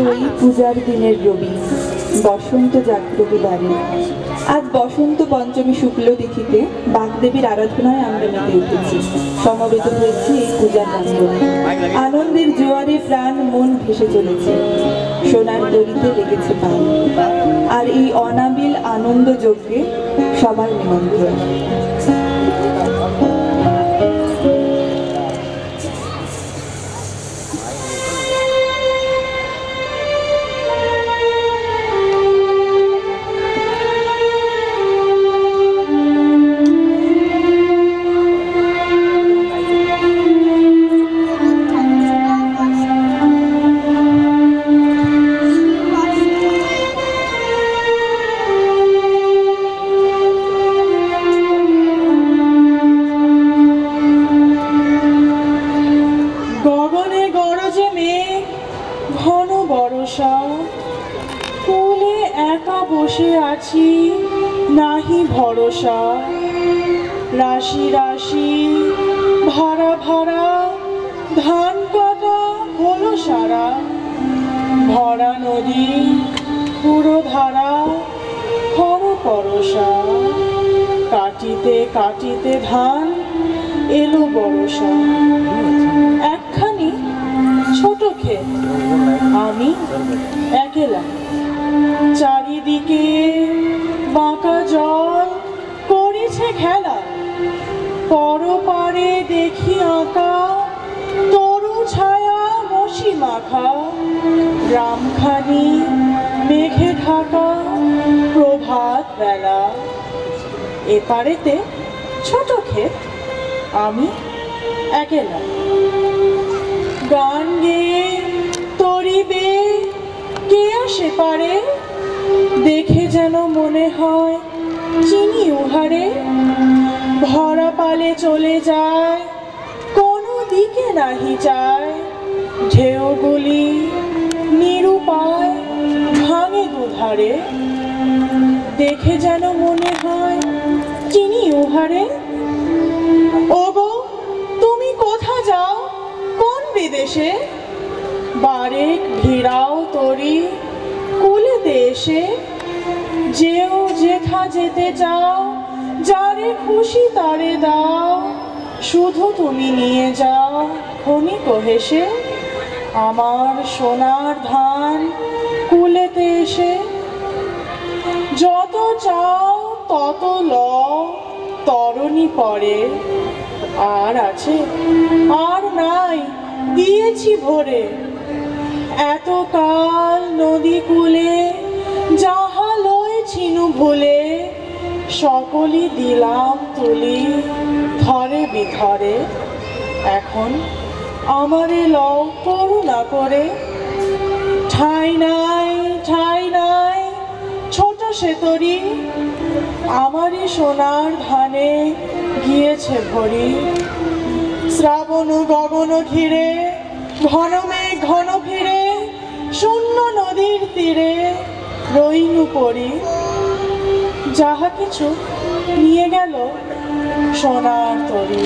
ওই পূজার দিনের রবি, বসন্ত জাগ্রবী দ্বারে। আজ বসন্ত পঞ্চমী শুক্ল তিথিতে বাগদেবীর আরাধনায় আমরা মেতে উঠেছি, সমবেত হয়েছি এই পূজার প্রাঙ্গণে। আনন্দের জোয়ারে প্রাণ মন ভেসে চলেছে, সোনার দড়িতে লেগেছে প্রাণ। আর এই অনাবিল আনন্দ যজ্ঞে সবার নিমন্ত্রণ। কোলে একা বসে আছি, নাহি ভরসা। রাশি রাশি ভাড়া ভাড়া ধান কাটা হলো সারা। ভরা নদী পুরো ধারা হর পরশা। কাটিতে কাটিতে ধান এলো বরসা। একখানি ছোট ক্ষেত, আমি একেলা। চারিদিকে বাঁকা জল করেছে খেলা। পরপারে দেখি আঁকা তরু ছায়া মশি মাখা। গ্রামখানি মেঘে ঢাকা প্রভাত বেলা। এপারেতে ছোট ক্ষেত, আমি একেলা। গান গেয়ে তরিবে কে আসে পারে, দেখে যেন মনে হয় চিনি উহারে। ভরা পালে চলে যায়, কোনো দিকে নাহি যায়। ঢেউগুলি নিরুপায় ভাঙে দুধারে, দেখে যেন মনে হয় চিনি উহারে। ওগো তুমি কোথা যাও, কোন বিদেশে? বারেক ভিড়াও তরি কুলেতে এসে। যেও যেথা যেতে চাও, যারে খুশি তারে দাও। শুধু তুমি নিয়ে যাও ক্ষণিক হেসে, আমার সোনার ধান কুলেতে এসে। যত চাও তত লও, তরণী পরে। আর আছে আর নাই, দিয়েছি ভরে। এতকাল নদী কূলে যাহা লয়েছিনু ভুলে। সকলই দিলাম তুলি ধরে বিধরে। এখন আমারে লও করুণা করে। ঠাঁই নাই ঠাঁই নাই ছোট সে তরি, আমারই সোনার ধানে গিয়েছে ভরি। শ্রাবণ গগন ঘিরে ঘন মেঘ ঘন ফিরে। শূন্য নদীর তীরে রইনু পড়ি। যাহা কিছু নিয়ে গেল সোনার তরি।